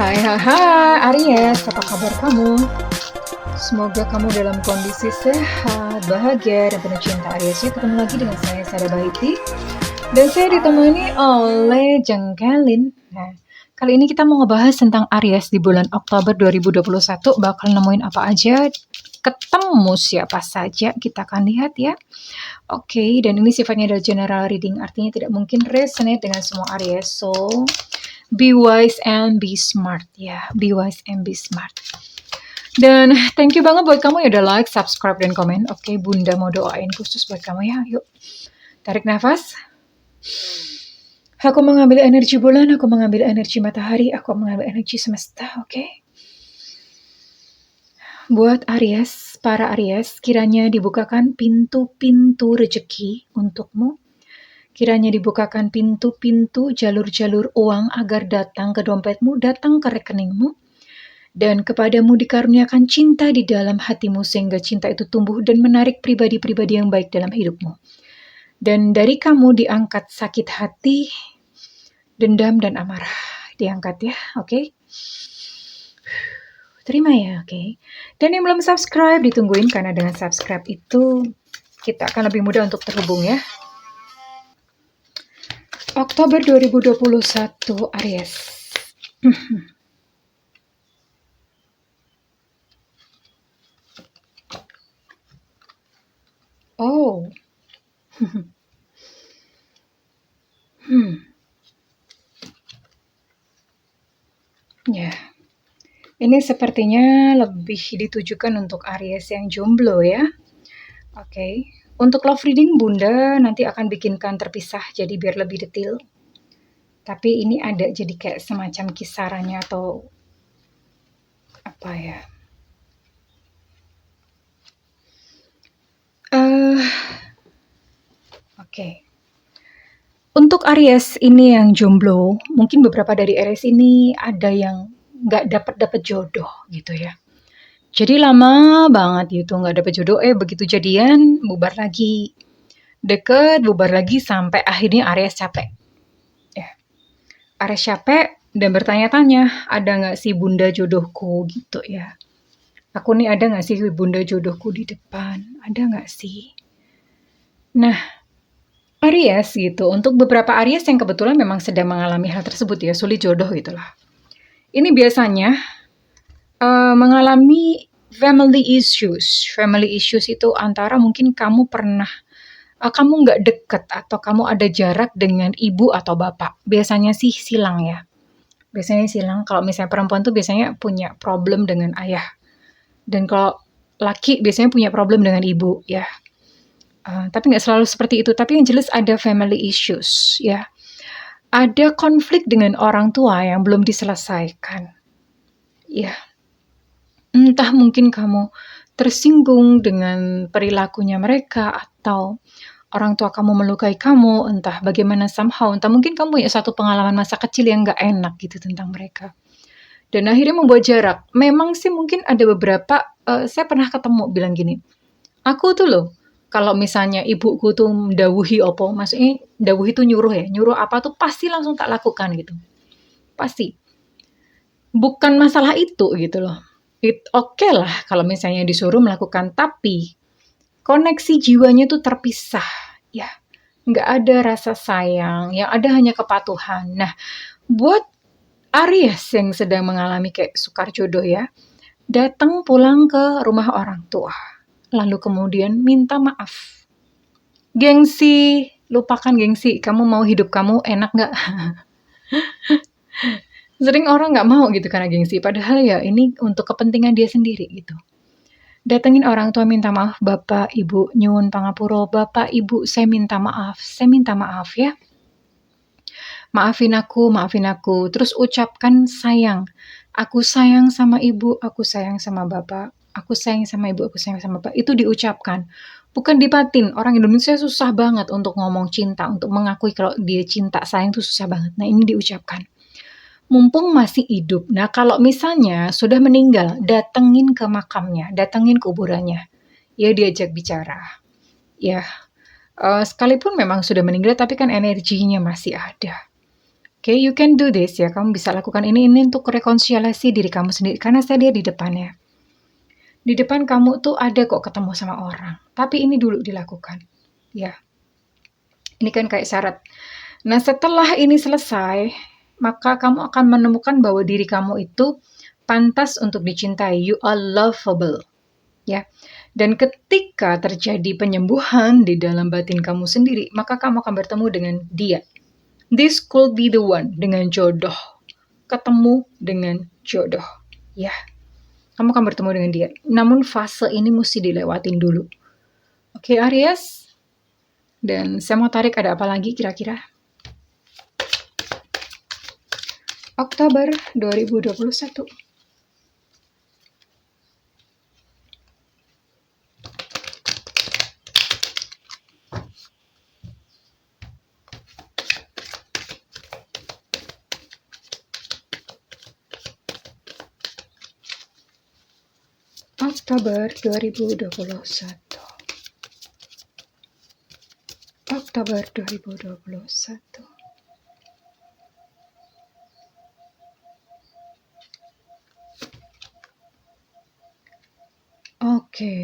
Hai hai hai Aries, apa kabar kamu? Semoga kamu dalam kondisi sehat, bahagia, dan penuh cinta. Aries, ya, ketemu lagi dengan saya, Sada Baiti. Dan saya ditemani oleh Jengkelin. Nah, kali ini kita mau ngebahas tentang Aries di bulan Oktober 2021. Bakal nemuin apa aja, ketemu siapa saja, kita akan lihat ya. Oke, dan ini sifatnya adalah general reading, artinya tidak mungkin resonate dengan semua Aries. So, be wise and be smart ya. Be wise and be smart. Dan thank you banget buat kamu yang udah like, subscribe, dan komen. Oke, Bunda mau doain khusus buat kamu ya. Yuk, tarik nafas. Aku mengambil energi bulan, aku mengambil energi matahari, aku mengambil energi semesta, oke? Buat Aries, para Aries, kiranya dibukakan pintu-pintu rezeki untukmu. Kiranya dibukakan pintu-pintu jalur-jalur uang agar datang ke dompetmu, datang ke rekeningmu. Dan kepadamu dikaruniakan cinta di dalam hatimu sehingga cinta itu tumbuh dan menarik pribadi-pribadi yang baik dalam hidupmu. Dan dari kamu diangkat sakit hati, dendam, dan amarah. Diangkat ya, oke? Terima ya, oke? Dan yang belum subscribe, ditungguin karena dengan subscribe itu kita akan lebih mudah untuk terhubung ya. Oktober 2021 Aries. Oh. Ya. Ini sepertinya lebih ditujukan untuk Aries yang jomblo ya. Oke. Untuk love reading Bunda nanti akan bikinkan terpisah jadi biar lebih detail. Tapi ini ada jadi kayak semacam kisarannya atau apa ya. Oke. Untuk Aries ini yang jomblo, mungkin beberapa dari Aries ini ada yang nggak dapat jodoh gitu ya. Jadi lama banget gitu nggak dapet jodoh, begitu jadian bubar lagi, deket bubar lagi sampai akhirnya Aries capek. Ya, Aries capek dan bertanya-tanya, ada nggak sih bunda jodohku gitu ya? Aku nih ada nggak sih bunda jodohku di depan? Ada nggak sih? Nah, Aries gitu, untuk beberapa Aries yang kebetulan memang sedang mengalami hal tersebut ya, sulit jodoh gitulah. Ini biasanya mengalami family issues. Family issues itu antara mungkin kamu pernah, kamu nggak deket atau kamu ada jarak dengan ibu atau bapak. Biasanya sih silang ya. Biasanya silang, kalau misalnya perempuan tuh biasanya punya problem dengan ayah. Dan kalau laki biasanya punya problem dengan ibu ya. Tapi nggak selalu seperti itu, tapi yang jelas ada family issues ya. Ada konflik dengan orang tua yang belum diselesaikan. Ya. Entah mungkin kamu tersinggung dengan perilakunya mereka atau orang tua kamu melukai kamu, entah bagaimana somehow, entah mungkin kamu punya satu pengalaman masa kecil yang nggak enak gitu tentang mereka. Dan akhirnya membuat jarak. Memang sih mungkin ada beberapa, saya pernah ketemu bilang gini, aku tuh loh, kalau misalnya ibuku tuh ndhawuhi apa, maksudnya ndhawuhi itu nyuruh ya, nyuruh apa tuh pasti langsung tak lakukan gitu. Pasti. Bukan masalah itu gitu loh. Oke lah kalau misalnya disuruh melakukan, tapi koneksi jiwanya tuh terpisah ya. Nggak ada rasa sayang, yang ada hanya kepatuhan. Nah, buat Aries yang sedang mengalami kayak sukar jodoh ya, datang pulang ke rumah orang tua. Lalu kemudian minta maaf. Gengsi, lupakan gengsi. Kamu mau hidup kamu enak nggak? Sering orang nggak mau gitu karena gengsi. Padahal ya ini untuk kepentingan dia sendiri gitu. Datengin orang tua minta maaf, Bapak, Ibu, nyuwun pangapura, Bapak, Ibu, saya minta maaf ya. Maafin aku. Terus ucapkan sayang. Aku sayang sama ibu, aku sayang sama bapak. Aku sayang sama ibu, aku sayang sama bapak. Itu diucapkan. Bukan dibatin. Orang Indonesia susah banget untuk ngomong cinta, untuk mengakui kalau dia cinta, sayang itu susah banget. Nah, ini diucapkan. Mumpung masih hidup. Nah, kalau misalnya sudah meninggal, datengin ke makamnya, datengin kuburannya. Ya, diajak bicara. Ya, sekalipun memang sudah meninggal, tapi kan energinya masih ada. Oke, you can do this ya. Kamu bisa lakukan ini untuk rekonsiliasi diri kamu sendiri. Karena saya lihat di depan ya. Di depan kamu tuh ada kok ketemu sama orang. Tapi ini dulu dilakukan. Ya. Ini kan kayak syarat. Nah, setelah ini selesai, maka kamu akan menemukan bahwa diri kamu itu pantas untuk dicintai. You are lovable. Ya. Dan ketika terjadi penyembuhan di dalam batin kamu sendiri, maka kamu akan bertemu dengan dia. This could be the one, dengan jodoh. Ketemu dengan jodoh. Ya, kamu akan bertemu dengan dia. Namun fase ini mesti dilewatin dulu. Oke, Aries. Dan saya mau tarik ada apa lagi kira-kira? Oktober 2021. Oktober 2021. Oktober 2021. Oke.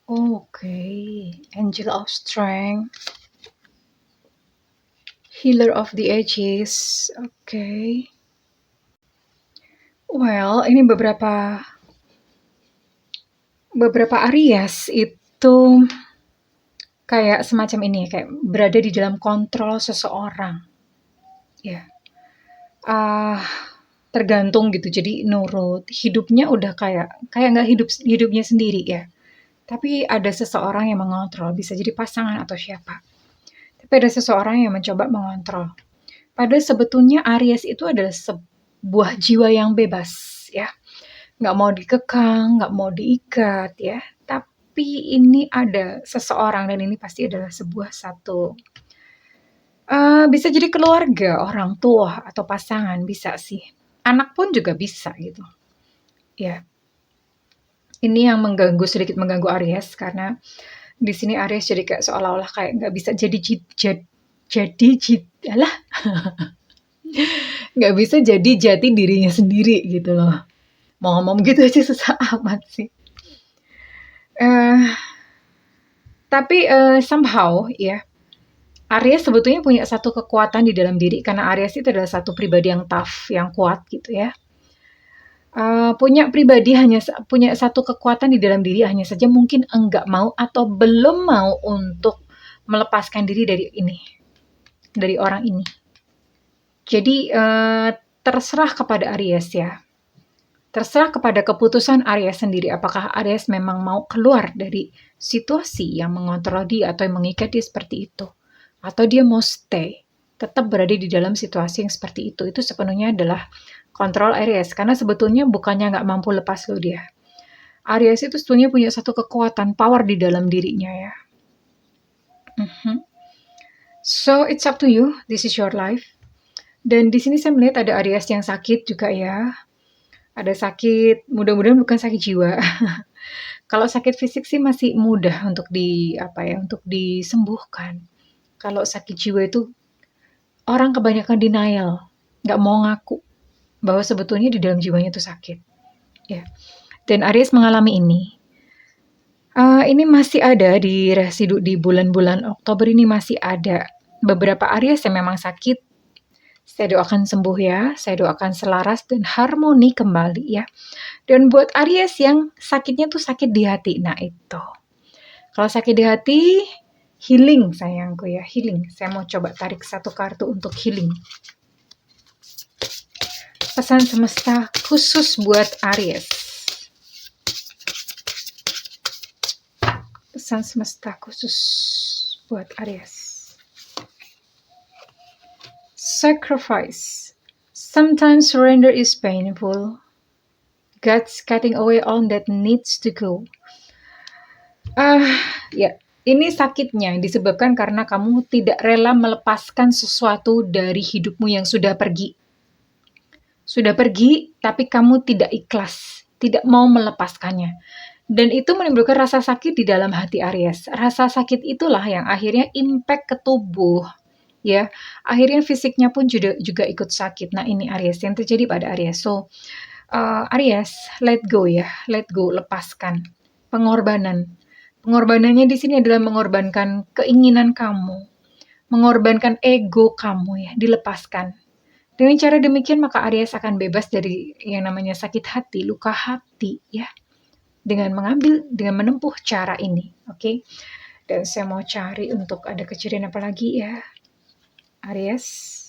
Oke. Angel of Strength. Healer of the Ages. Oke. Well, ini beberapa Aries itu kayak semacam ini, kayak berada di dalam kontrol seseorang. Ya. Tergantung gitu. Jadi nurut. Hidupnya udah kayak nggak hidupnya sendiri ya. Tapi ada seseorang yang mengontrol, bisa jadi pasangan atau siapa. Tapi ada seseorang yang mencoba mengontrol. Padahal sebetulnya Aries itu adalah sebuah jiwa yang bebas ya. Nggak mau dikekang, nggak mau diikat ya. Tapi ini ada seseorang dan ini pasti adalah sebuah satu bisa jadi keluarga, orang tua atau pasangan bisa sih. Anak pun juga bisa gitu. Ya. Ini yang sedikit mengganggu Aries karena di sini Aries jadi kayak seolah-olah kayak nggak bisa nggak bisa jadi jati dirinya sendiri gitu loh. Mau ngomong gitu aja susah amat sih. Tapi somehow ya, Aries sebetulnya punya satu kekuatan di dalam diri karena Aries itu adalah satu pribadi yang tough, yang kuat gitu ya. Punya satu kekuatan di dalam diri, hanya saja mungkin enggak mau atau belum mau untuk melepaskan diri dari orang ini. Jadi terserah kepada Aries ya. Terserah kepada keputusan Aries sendiri, apakah Aries memang mau keluar dari situasi yang mengontrol dia atau yang mengikat dia seperti itu. Atau dia mau stay, tetap berada di dalam situasi yang seperti itu. Itu sepenuhnya adalah kontrol Aries. Karena sebetulnya bukannya nggak mampu lepas loh dia. Aries itu sebetulnya punya satu kekuatan, power di dalam dirinya ya. So, it's up to you. This is your life. Dan di sini saya melihat ada Aries yang sakit juga ya. Ada sakit, mudah-mudahan bukan sakit jiwa. Kalau sakit fisik sih masih mudah untuk untuk disembuhkan. Kalau sakit jiwa itu orang kebanyakan denial, nggak mau ngaku bahwa sebetulnya di dalam jiwanya itu sakit. Ya. Dan Aries mengalami ini. Ini masih ada di residu di bulan-bulan Oktober ini masih ada beberapa Aries yang memang sakit. Saya doakan sembuh ya, saya doakan selaras dan harmoni kembali ya. Dan buat Aries yang sakitnya tuh sakit di hati, nah itu. Kalau sakit di hati, healing sayangku ya, healing. Saya mau coba tarik satu kartu untuk healing. Pesan semesta khusus buat Aries. Pesan semesta khusus buat Aries. Sacrifice. Sometimes surrender is painful. God's cutting away all that needs to go. Ya, ini sakitnya disebabkan karena kamu tidak rela melepaskan sesuatu dari hidupmu yang sudah pergi. Sudah pergi, tapi kamu tidak ikhlas, tidak mau melepaskannya. Dan itu menimbulkan rasa sakit di dalam hati Aries. Rasa sakit itulah yang akhirnya impact ke tubuh, ya. Akhirnya fisiknya pun juga ikut sakit. Nah, ini Aries yang terjadi pada Aries. So, Aries, let go ya, let go, lepaskan. Pengorbanan. Pengorbanannya di sini adalah mengorbankan keinginan kamu, mengorbankan ego kamu ya, dilepaskan. Dengan cara demikian maka Aries akan bebas dari yang namanya sakit hati, luka hati ya. Dengan menempuh cara ini, oke? Dan saya mau cari untuk ada kejadian apa lagi ya, Aries.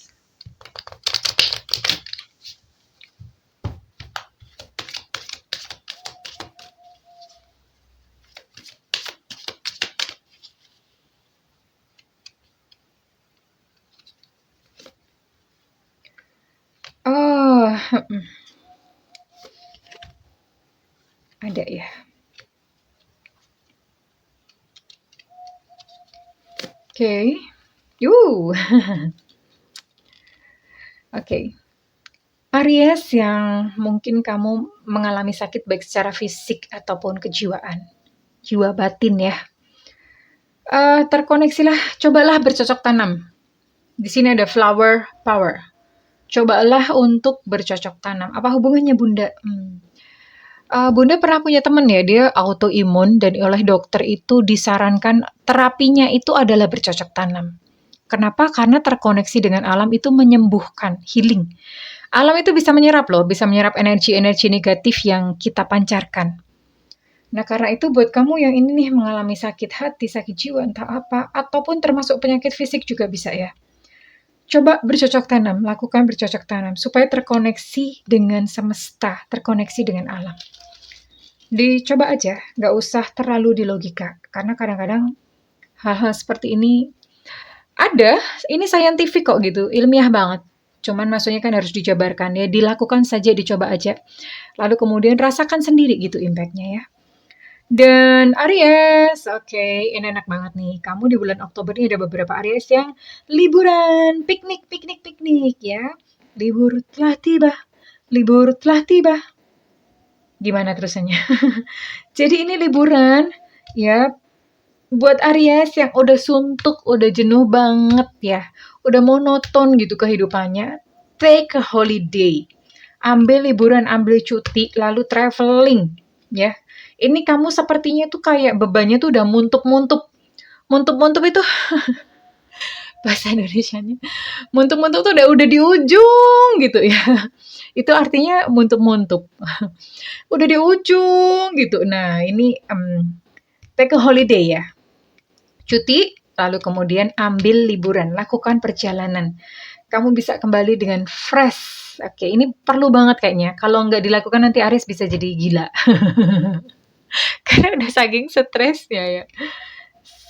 Oh, ada ya. Oke. Oke. Aries yang mungkin kamu mengalami sakit baik secara fisik ataupun kejiwaan, jiwa batin ya. Terkoneksilah, cobalah bercocok tanam. Di sini ada flower power. Cobalah untuk bercocok tanam. Apa hubungannya Bunda? Bunda pernah punya teman ya, dia autoimun dan oleh dokter itu disarankan terapinya itu adalah bercocok tanam. Kenapa? Karena terkoneksi dengan alam itu menyembuhkan, healing. Alam itu bisa menyerap loh, bisa menyerap energi-energi negatif yang kita pancarkan. Nah, karena itu buat kamu yang ini nih mengalami sakit hati, sakit jiwa, entah apa, ataupun termasuk penyakit fisik juga bisa ya. Coba bercocok tanam, lakukan bercocok tanam, supaya terkoneksi dengan semesta, terkoneksi dengan alam. Dicoba aja, nggak usah terlalu dilogika, karena kadang-kadang hal-hal seperti ini ada, ini scientific kok gitu, ilmiah banget. Cuman maksudnya kan harus dijabarkan ya, dilakukan saja, dicoba aja. Lalu kemudian rasakan sendiri gitu impact-nya ya. Dan Aries, oke, ini enak banget nih. Kamu di bulan Oktober ini ada beberapa Aries yang liburan, piknik ya. Libur telah tiba, libur telah tiba. Gimana terusannya? Jadi ini liburan ya, buat Aries yang udah suntuk, udah jenuh banget ya, udah monoton gitu kehidupannya, take a holiday. Ambil liburan, ambil cuti, lalu traveling ya. Ini kamu sepertinya tuh kayak bebannya tuh udah muntuk-muntuk. Muntuk-muntuk itu bahasa Indonesianya. Muntuk-muntuk tuh udah di ujung gitu ya. Itu artinya muntuk-muntuk. Udah di ujung gitu. Nah, ini take a holiday ya. Cuti, lalu kemudian ambil liburan, lakukan perjalanan. Kamu bisa kembali dengan fresh. Oke, ini perlu banget kayaknya. Kalau nggak dilakukan nanti Aries bisa jadi gila. Karena udah saking stresnya ya.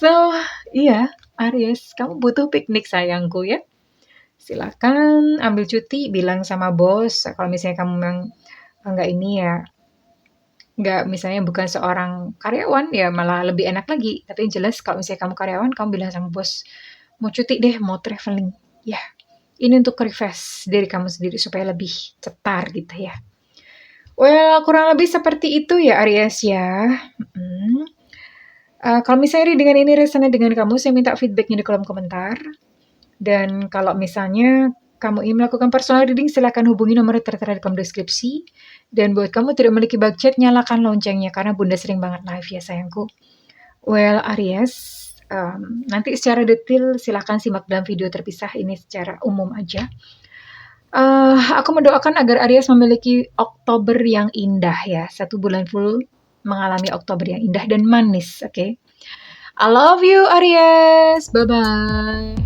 So, iya, Aries, kamu butuh piknik sayangku ya. Silakan ambil cuti, bilang sama bos. Kalau misalnya kamu memang nggak ini ya, nggak misalnya bukan seorang karyawan ya malah lebih enak lagi. Tapi yang jelas kalau misalnya kamu karyawan, kamu bilang sama bos, mau cuti deh, mau traveling. Ya, ini untuk refresh diri kamu sendiri supaya lebih cetar gitu ya. Well, kurang lebih seperti itu ya Aries ya. Kalau misalnya dengan ini resonate dengan kamu, saya minta feedbacknya di kolom komentar. Dan kalau misalnya kamu ingin melakukan personal reading, silakan hubungi nomor tertera di kolom deskripsi. Dan buat kamu tidak memiliki budget, nyalakan loncengnya karena Bunda sering banget live ya sayangku. Well, Aries, nanti secara detail silakan simak dalam video terpisah ini secara umum aja. Aku mendoakan agar Aries memiliki Oktober yang indah ya, 1 bulan full mengalami Oktober yang indah dan manis, oke? I love you Aries, bye-bye.